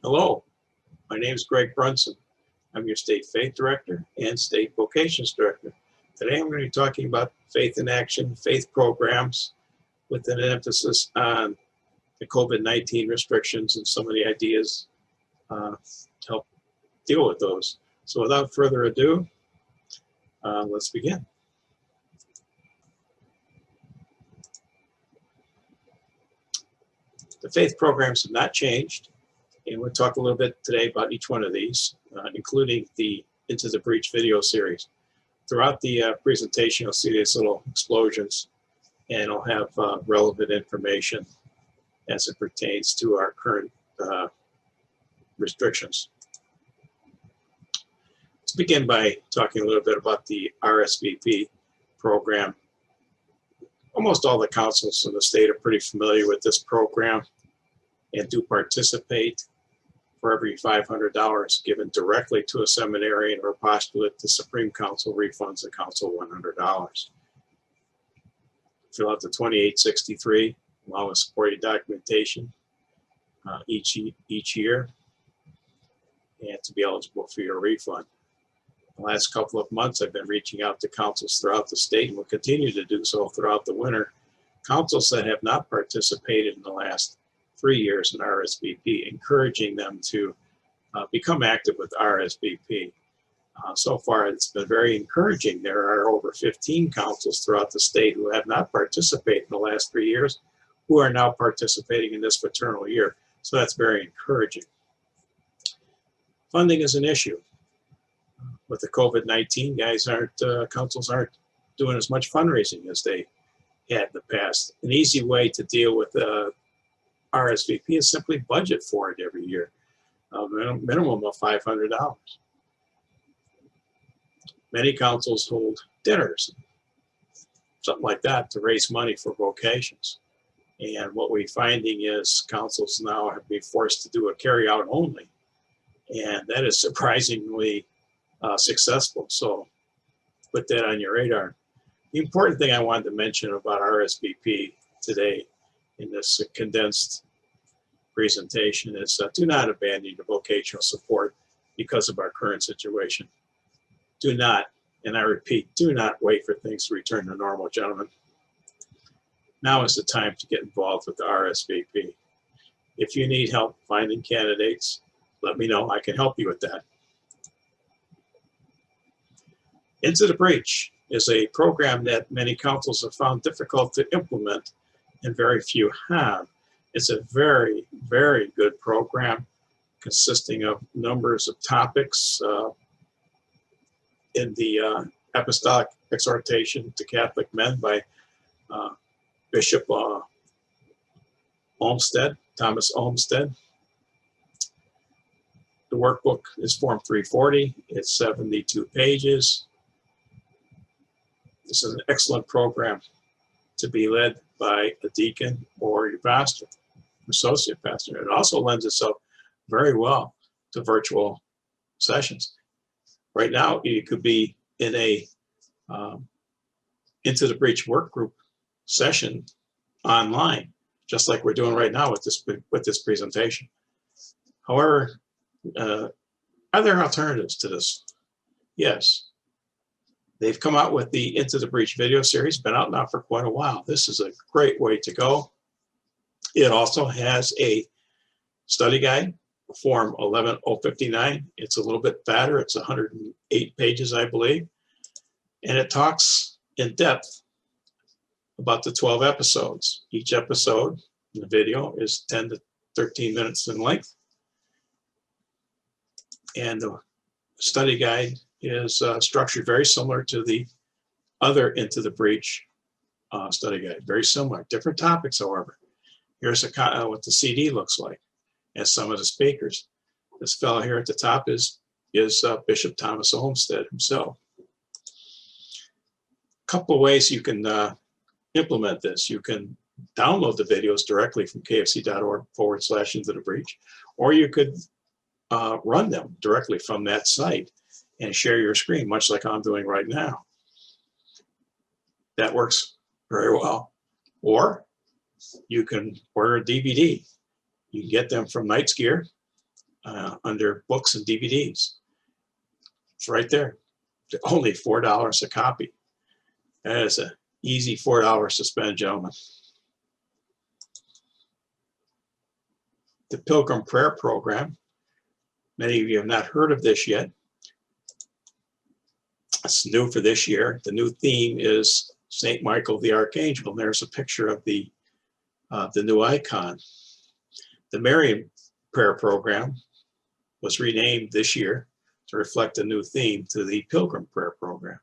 Hello, my name is Greg Brunson. I'm your State Faith Director and State Vocations Director. Today I'm going to be talking about faith in action, faith programs, with an emphasis on the COVID-19 restrictions and some of the ideas to help deal with those. So without further ado, let's begin. The faith programs have not changed, and we'll talk a little bit today about each one of these, including the Into the Breach video series. Throughout the presentation, you'll see these little explosions, and it'll have relevant information as it pertains to our current restrictions. Let's begin by talking a little bit about the RSVP program. Almost all the councils in the state are pretty familiar with this program and do participate. For every $500 given directly to a seminarian or postulate, the Supreme Council refunds the council $100. Fill out the 2863 along with supporting documentation each year, and to be eligible for your refund. The last couple of months, I've been reaching out to councils throughout the state and will continue to do so throughout the winter. Councils that have not participated in the last 3 years in RSVP, encouraging them to become active with RSVP. So far, it's been very encouraging. There are over 15 councils throughout the state who have not participated in the last 3 years, who are now participating in this fraternal year. So that's very encouraging. Funding is an issue. With the COVID-19, councils aren't doing as much fundraising as they had in the past. An easy way to deal with RSVP is simply budget for it every year, a minimum of $500. Many councils hold dinners, something like that, to raise money for vocations. And what we're finding is councils now have been forced to do a carry-out only, and that is surprisingly successful. So put that on your radar. The important thing I wanted to mention about RSVP today in this condensed presentation is do not abandon your vocational support because of our current situation. Do not, and I repeat, do not wait for things to return to normal, gentlemen. Now is the time to get involved with the RSVP. If you need help finding candidates, let me know. I can help you with that. Into the Breach is a program that many councils have found difficult to implement, and very few have. It's a very, very good program consisting of numbers of topics in the Apostolic Exhortation to Catholic Men by Bishop Thomas Olmsted. The workbook is Form 340. It's 72 pages. This is an excellent program to be led by a deacon or your pastor, associate pastor. It also lends itself very well to virtual sessions. Right now, you could be in a Into the Breach work group session online, just like we're doing right now with this presentation. However, are there alternatives to this? Yes. They've come out with the Into the Breach video series, been out now for quite a while. This is a great way to go. It also has a study guide, Form 11059. It's a little bit fatter. It's 108 pages, I believe. And it talks in depth about the 12 episodes. Each episode in the video is 10 to 13 minutes in length. And the study guide is structured very similar to the other Into the Breach study guide. Very similar, different topics, however. Here's what the CD looks like and some of the speakers. This fellow here at the top is Bishop Thomas Olmsted himself. A couple of ways you can implement this. You can download the videos directly from kfc.org/Into the Breach, or you could run them directly from that site and share your screen, much like I'm doing right now. That works very well. Or you can order a DVD. You can get them from Knight's Gear, under books and DVDs. It's right there. Only $4 a copy. That is an easy $4 to spend, gentlemen. The Pilgrim Prayer Program. Many of you have not heard of this yet. It's new for this year. The new theme is St. Michael the Archangel. And there's a picture of the new icon. The Marian Prayer Program was renamed this year to reflect a new theme to the Pilgrim Prayer Program.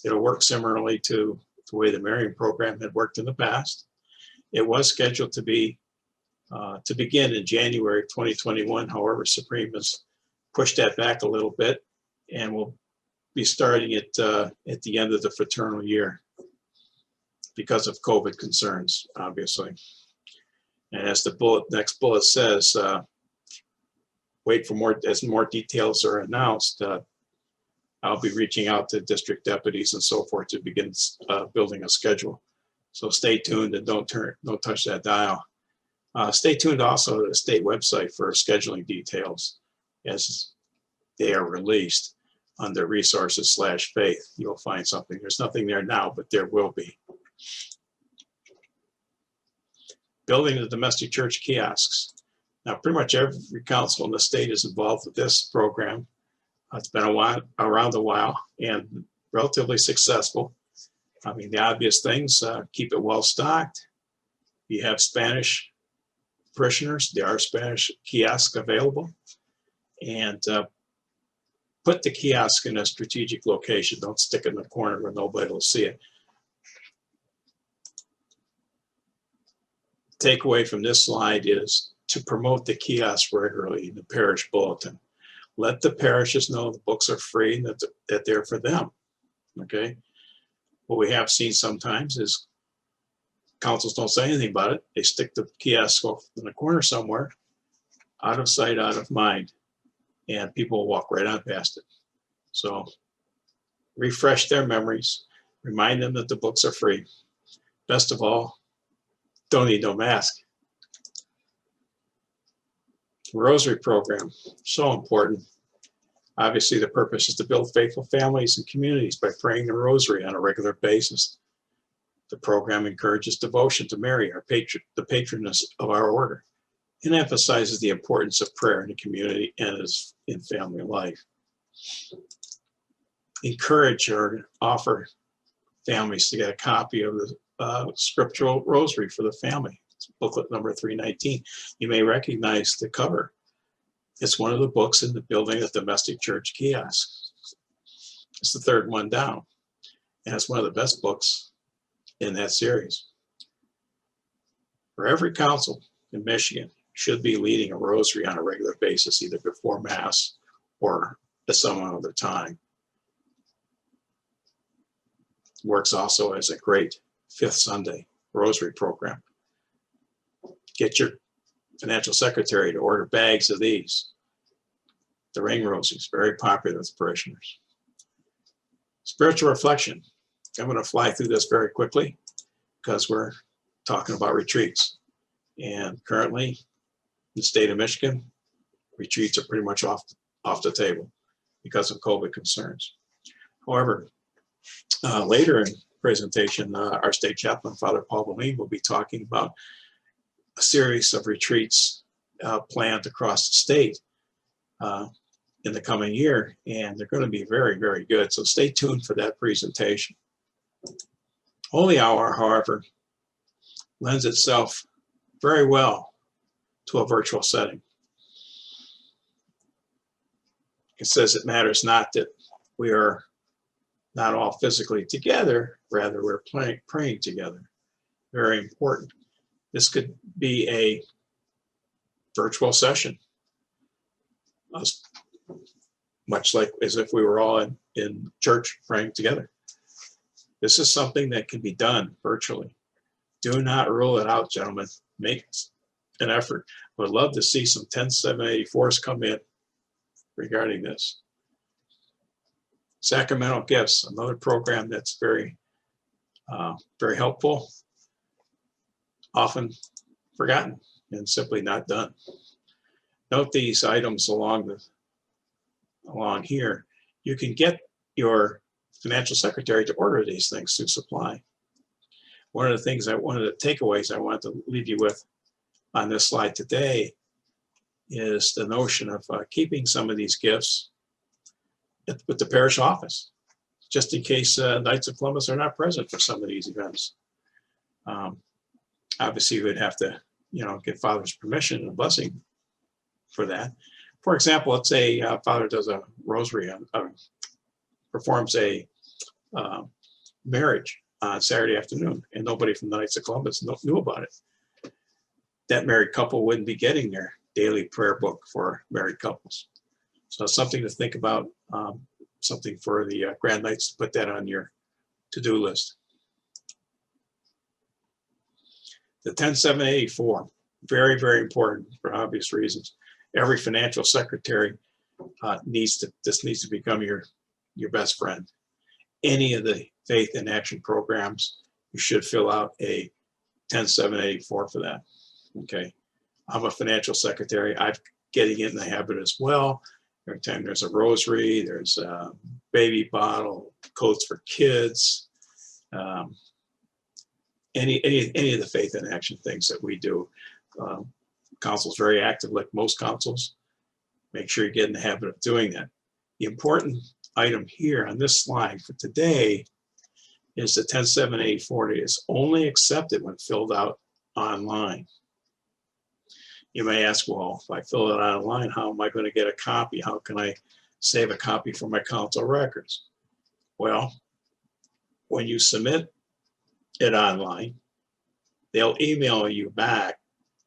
It'll work similarly to the way the Marian program had worked in the past. It was scheduled to begin in January 2021. However, Supreme has pushed that back a little bit, and will be starting it at the end of the fraternal year because of COVID concerns, obviously. And as the next bullet says, wait for more, as more details are announced. I'll be reaching out to district deputies and so forth to begin building a schedule. So stay tuned and don't touch that dial. Stay tuned also to the state website for scheduling details as they are released under resources/faith. You'll find something. There's nothing there now, but there will be. Building the domestic church kiosks. Now, pretty much every council in the state is involved with this program. It's been around a while and relatively successful. I mean, the obvious things, keep it well stocked. You have Spanish parishioners, there are Spanish kiosks available. And put the kiosk in a strategic location. Don't stick it in the corner where nobody will see it. Takeaway from this slide is to promote the kiosk regularly in the parish bulletin. Let the parishes know the books are free and that they're for them, okay? What we have seen sometimes is councils don't say anything about it. They stick the kiosk off in the corner somewhere, out of sight, out of mind, and people will walk right on past it. So refresh their memories, remind them that the books are free. Best of all, don't need no mask. Rosary Program, so important. Obviously, the purpose is to build faithful families and communities by praying the Rosary on a regular basis. The program encourages devotion to Mary, the patroness of our order, and emphasizes the importance of prayer in the community and in family life. Encourage or offer families to get a copy of the scriptural Rosary for the family. It's booklet number 319. You may recognize the cover. It's one of the books in the Building a Domestic Church Kiosk. It's the third one down, and it's one of the best books in that series. For every council in Michigan should be leading a Rosary on a regular basis, either before Mass or at some other time. Works also as a great fifth Sunday Rosary program. Get your financial secretary to order bags of these. The ring rosaries, very popular with parishioners. Spiritual reflection. I'm going to fly through this very quickly because we're talking about retreats. And currently, in the state of Michigan, retreats are pretty much off the table because of COVID concerns. However, later in the presentation, our state chaplain, Father Paul Boline, will be talking about a series of retreats planned across the state in the coming year, and they're going to be very, very good. So stay tuned for that presentation. Holy Hour, however, lends itself very well to a virtual setting. It says it matters not that we are not all physically together, rather we're praying together. Very important. This could be a virtual session, much like as if we were all in church praying together. This is something that can be done virtually. Do not rule it out, gentlemen. Make an effort. Would love to see some 10784s come in regarding this. Sacramental gifts, another program that's very, very helpful, often forgotten and simply not done. note these items along here. You can get your financial secretary to order these things through supply. One of the takeaways I wanted to leave you with on this slide today is the notion of keeping some of these gifts with the parish office, just in case Knights of Columbus are not present for some of these events. Obviously, you would have to, get Father's permission and blessing for that. For example, let's say Father does a rosary, performs a marriage on Saturday afternoon, and nobody from the Knights of Columbus knew about it. That married couple wouldn't be getting their daily prayer book for married couples. So something to think about, something for the Grand Knights to put that on your to-do list. The 10784, very, very important for obvious reasons. Every financial secretary needs to become your best friend. Any of the Faith in Action programs, you should fill out a 10784 for that. Okay, I'm a financial secretary. I'm getting in the habit as well. Every time there's a rosary, there's a baby bottle, coats for kids, any of the Faith in Action things that we do. Council's very active, like most councils. Make sure you get in the habit of doing that. The important item here on this slide for today is the 10784 is only accepted when filled out online. You may ask, well, if I fill it out online, how am I going to get a copy? How can I save a copy for my council records? Well, when you submit it online, they'll email you back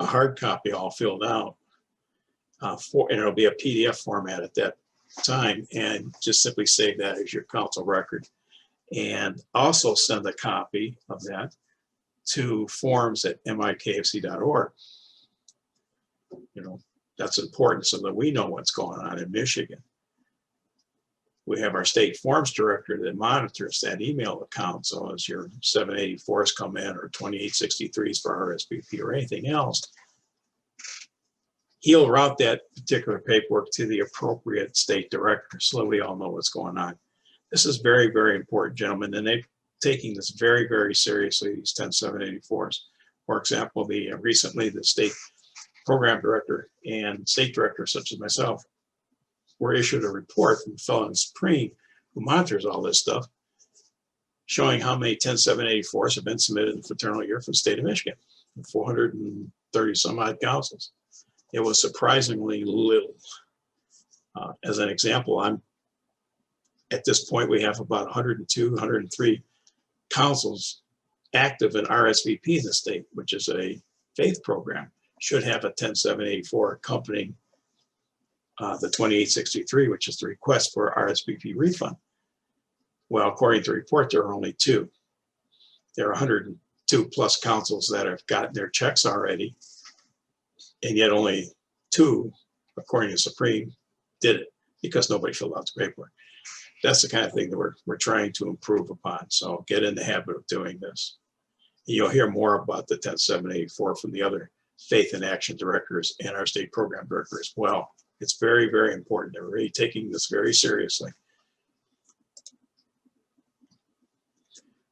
a hard copy all filled out, and it'll be a PDF format at that time, and just simply save that as your council record. And also send a copy of that to forms@mikfc.org. That's important so that we know what's going on in Michigan. We have our state forms director that monitors that email account. So as your 784s come in, or 2863s for RSVP or anything else, he'll route that particular paperwork to the appropriate state director so that we all know what's going on. This is very, very important, gentlemen, and they're taking this very, very seriously, these 10784s. For example, recently the state program director and state director, such as myself, were issued a report from the fellow in Supreme who monitors all this stuff, showing how many 10784s have been submitted in the fraternal year for the state of Michigan, 430 some odd councils. It was surprisingly little. As an example, at this point, we have about 102, 103 councils active in RSVP in the state, which is a faith program, should have a 10784 accompanying the 2863, which is the request for RSVP refund. Well, according to the report, there are only 2. There are 102 plus councils that have gotten their checks already, and yet only 2, according to Supreme, did it because nobody filled out the paperwork. That's the kind of thing that we're trying to improve upon. So get in the habit of doing this. You'll hear more about the 10784 from the other Faith in Action directors and our state program director as well. It's very, very important. They're really taking this very seriously.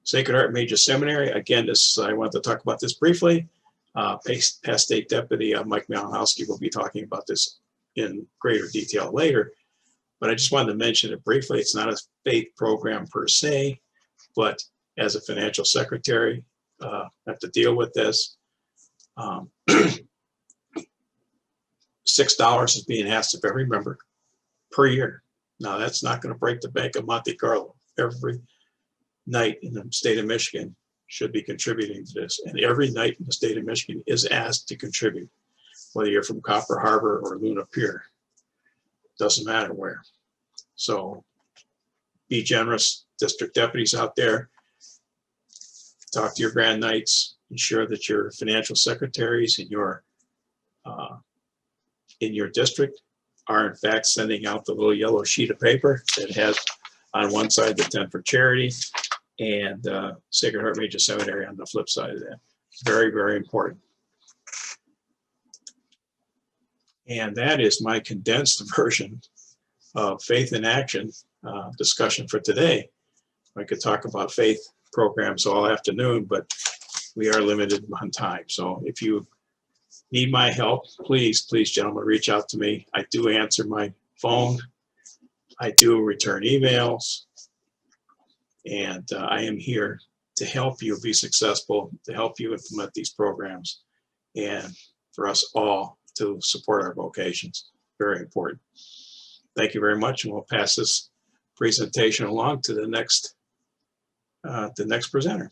Sacred Heart Major Seminary. Again, I want to talk about this briefly. Past State Deputy Mike Malinowski will be talking about this in greater detail later. But I just wanted to mention it briefly. It's not a faith program per se, but as a financial secretary, I have to deal with this. $6 is being asked of every member per year. Now, that's not going to break the bank of Monte Carlo. Every night in the state of Michigan should be contributing to this. And every night in the state of Michigan is asked to contribute, whether you're from Copper Harbor or Luna Pier. Doesn't matter where. So be generous, district deputies out there. Talk to your Grand Knights. Ensure that your financial secretaries in your district are in fact sending out the little yellow sheet of paper that has on one side the 10 for charity and Sacred Heart Major Seminary on the flip side of that. Very, very important. And that is my condensed version of Faith in Action discussion for today. I could talk about faith programs all afternoon, but we are limited on time. So if you need my help, please, gentlemen, reach out to me. I do answer my phone. I do return emails. And I am here to help you be successful, to help you implement these programs, and for us all to support our vocations. Very important. Thank you very much, and we'll pass this presentation along to the next presenter.